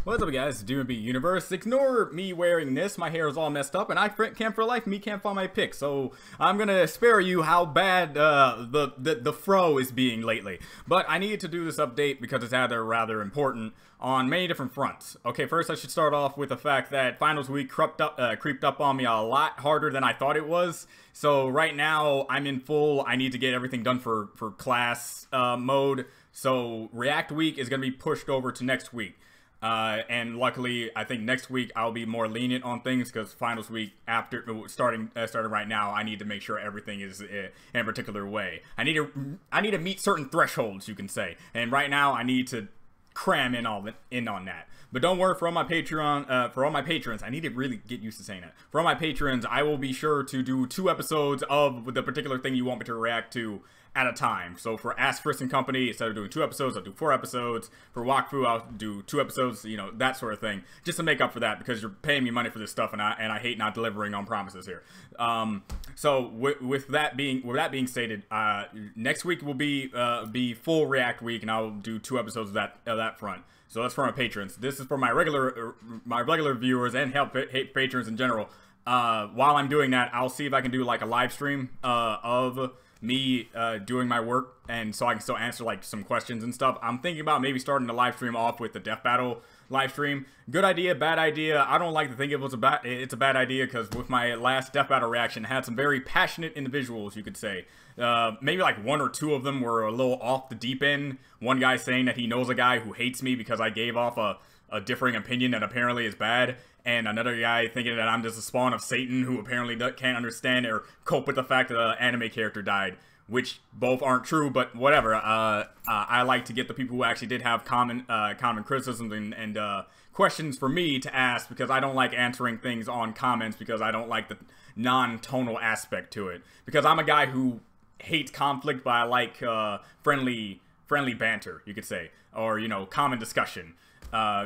What's up, guys? DMB Universe. Ignore me wearing this. My hair is all messed up, and I can't for life me can't find my pick. So I'm gonna spare you how bad the fro is being lately. But I needed to do this update because it's rather important on many different fronts. Okay, first I should start off with the fact that finals week creeped up on me a lot harder than I thought it was. So right now I'm in full. I need to get everything done for class mode. So React week is gonna be pushed over to next week. And luckily, I think next week I'll be more lenient on things because finals week after starting right now, I need to make sure everything is in a particular way. I need to meet certain thresholds, you can say, and right now I need to cram in on that. But don't worry, for all my Patreon, for all my patrons, I need to really get used to saying that. For all my patrons, I will be sure to do 2 episodes of the particular thing you want me to react to at a time. So for Ask Frisk and Company, instead of doing 2 episodes, I'll do 4 episodes. For Wakfu, I'll do 2 episodes, you know, that sort of thing, just to make up for that, because you're paying me money for this stuff, and I hate not delivering on promises here. So with that being stated, next week will be full React week, and I'll do 2 episodes of that front. So that's for my patrons. This is for my regular viewers and patrons in general. While I'm doing that, I'll see if I can do like a live stream of me doing my work, and so I can still answer like some questions and stuff. I'm thinking about maybe starting the live stream off with the Death Battle live stream. Good idea, bad idea. I don't like to think it's a bad idea, because with my last Death Battle reaction, I had some very passionate individuals, you could say. Maybe like 1 or 2 of them were a little off the deep end. One guy saying that he knows a guy who hates me because I gave off a differing opinion that apparently is bad, and another guy thinking that I'm just a spawn of Satan who apparently can't understand or cope with the fact that an anime character died, which both aren't true, but whatever. I like to get the people who actually did have common criticisms and questions for me to ask, because I don't like answering things on comments, because I don't like the non-tonal aspect to it, because I'm a guy who hates conflict, but I like friendly banter, you could say, or, you know, common discussion.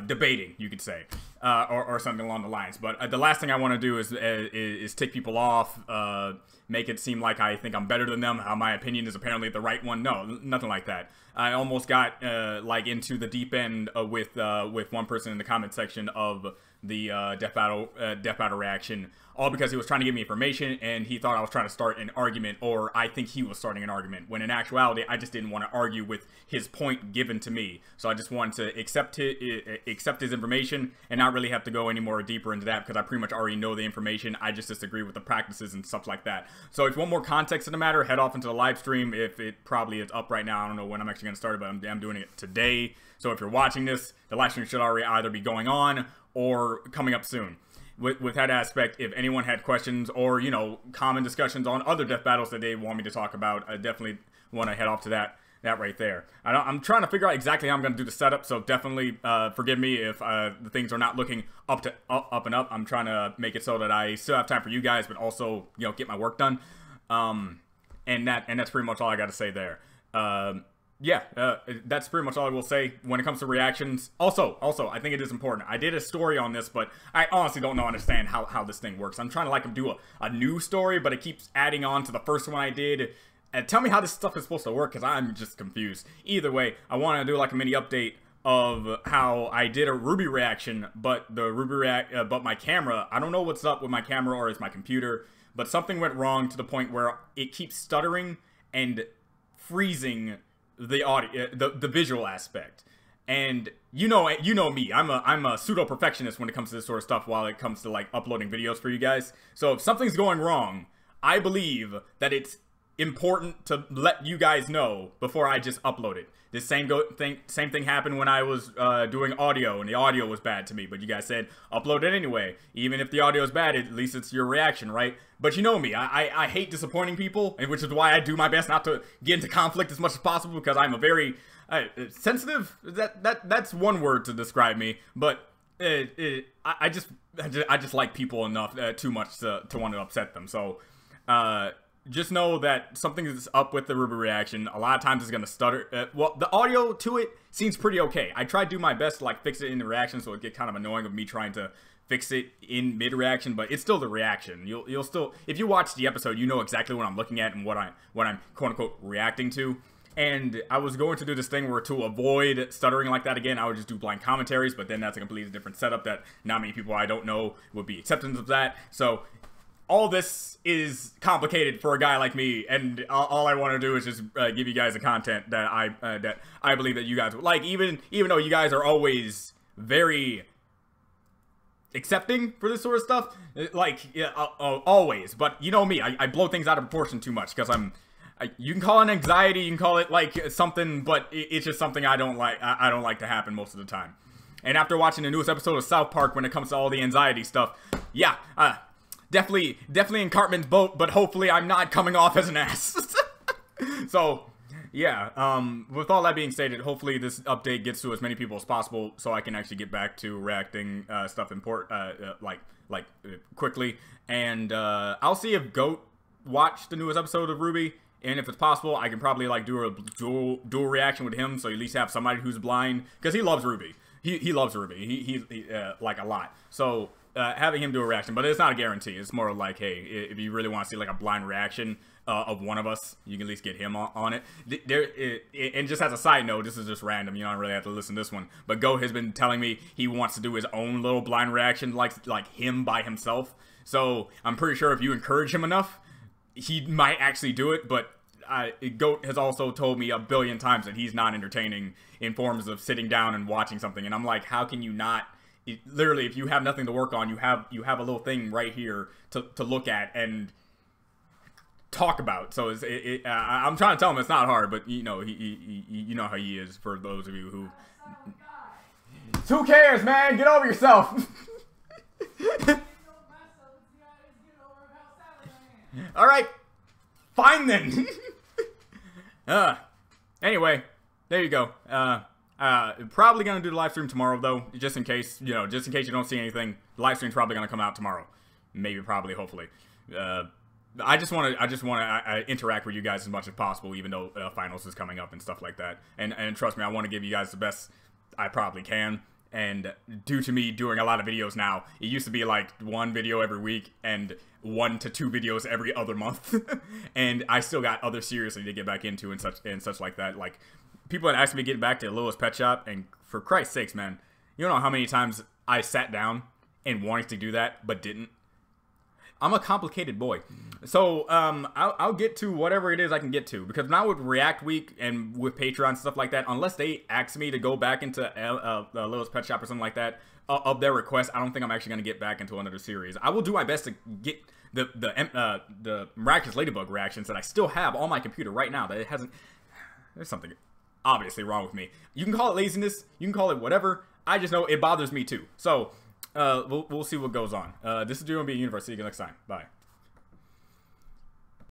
Debating, you could say, or something along the lines. But the last thing I want to do is tick people off, make it seem like I think I'm better than them, how my opinion is apparently the right one. No, nothing like that. I almost got like into the deep end with one person in the comment section of the Death Battle reaction, all because he was trying to give me information, and he thought I was trying to start an argument, or I think he was starting an argument, when in actuality I just didn't want to argue with his point given to me. So I just wanted to accept his information and not really have to go any more deeper into that, because I pretty much already know the information. I just disagree with the practices and stuff like that. So if you want more context in the matter, head off into the live stream. If it probably is up right now, I don't know when I'm actually going to start it, but I'm doing it today. So if you're watching this, the live stream should already either be going on or coming up soon. With that aspect, if anyone had questions or, you know, common discussions on other death battles that they want me to talk about, I definitely want to head off to that right there. I'm trying to figure out exactly how I'm going to do the setup, so definitely forgive me if the things are not looking up and up. I'm trying to make it so that I still have time for you guys, but also, you know, get my work done. And that's pretty much all I got to say there. Yeah, that's pretty much all I will say when it comes to reactions. Also, I think it is important. I did a story on this, but I honestly don't understand how this thing works. I'm trying to like do a new story, but it keeps adding on to the first one I did. And tell me how this stuff is supposed to work, because I'm just confused. Either way, I want to do like a mini update of how I did a Ruby reaction, but but my camera, I don't know what's up with my camera, or is my computer, but something went wrong to the point where it keeps stuttering and freezing the audio, the visual aspect. And you know me, I'm a pseudo perfectionist when it comes to this sort of stuff, while it comes to like uploading videos for you guys. So if something's going wrong, I believe that it's important to let you guys know before I just upload it. The same thing happened when I was doing audio, and the audio was bad to me, but you guys said upload it anyway. Even if the audio is bad, at least it's your reaction, right? But you know me, I hate disappointing people, and which is why I do my best not to get into conflict as much as possible, because I'm a very sensitive. That's one word to describe me, but I just like people enough too much to want to upset them. So just know that something is up with the Ruby reaction. A lot of times it's going to stutter. Well, the audio to it seems pretty okay. I try to do my best to like fix it in the reaction, so it get kind of annoying of me trying to fix it in mid-reaction, but it's still the reaction. You'll still, if you watch the episode, you know exactly what I'm looking at and what I'm quote-unquote reacting to. And I was going to do this thing where to avoid stuttering like that again, I would just do blind commentaries, but then that's a completely different setup that not many people I don't know would be accepting of that. So all this is complicated for a guy like me, and all I want to do is just give you guys the content that I believe that you guys would like, even though you guys are always very accepting for this sort of stuff, like, yeah, always. But you know me, I blow things out of proportion too much, because you can call it anxiety, you can call it like something, but it's just something I don't like. I don't like to happen most of the time. And after watching the newest episode of South Park, when it comes to all the anxiety stuff, yeah, definitely in Cartman's boat, but hopefully I'm not coming off as an ass. So, yeah, with all that being stated, hopefully this update gets to as many people as possible, so I can actually get back to reacting stuff quickly. And I'll see if Goat watched the newest episode of RWBY. And if it's possible, I can probably like do a dual reaction with him, so you at least have somebody who's blind, because he loves RWBY. He loves RWBY. He like a lot. So having him do a reaction, but it's not a guarantee. It's more like, hey, if you really want to see like a blind reaction of one of us, you can at least get him on it. And just as a side note, this is just random. You don't really have to listen to this one. But Goat has been telling me he wants to do his own little blind reaction, like him by himself. So I'm pretty sure if you encourage him enough, he might actually do it. But Goat has also told me a billion times that he's not entertaining in forms of sitting down and watching something. And I'm like, how can you not? Literally, if you have nothing to work on, you have a little thing right here to look at and talk about. So I'm trying to tell him it's not hard, but you know you know how he is. For those of you who cares, man, get over yourself. All right, fine then. Anyway, there you go. Probably gonna do the live stream tomorrow though, just in case you don't see anything. The live stream's probably gonna come out tomorrow, maybe, probably, hopefully. I just want to interact with you guys as much as possible, even though finals is coming up and stuff like that. And trust me, I want to give you guys the best I probably can. And due to me doing a lot of videos now, it used to be like one video every week and 1 to 2 videos every other month. And I still got other series to get back into and such like that. Like, people had asked me to get back to Littlest Pet Shop, and for Christ's sakes, man, you don't know how many times I sat down and wanted to do that but didn't. I'm a complicated boy. So, I'll get to whatever it is I can get to. Because now with React Week and with Patreon and stuff like that, unless they ask me to go back into Littlest Pet Shop or something like that, of their request, I don't think I'm actually going to get back into another series. I will do my best to get the Miraculous Ladybug reactions that I still have on my computer right now. That it hasn't... There's something obviously wrong with me. You can call it laziness. You can call it whatever. I just know it bothers me too. So... we'll see what goes on. This is DRMB Universe. See you next time. Bye.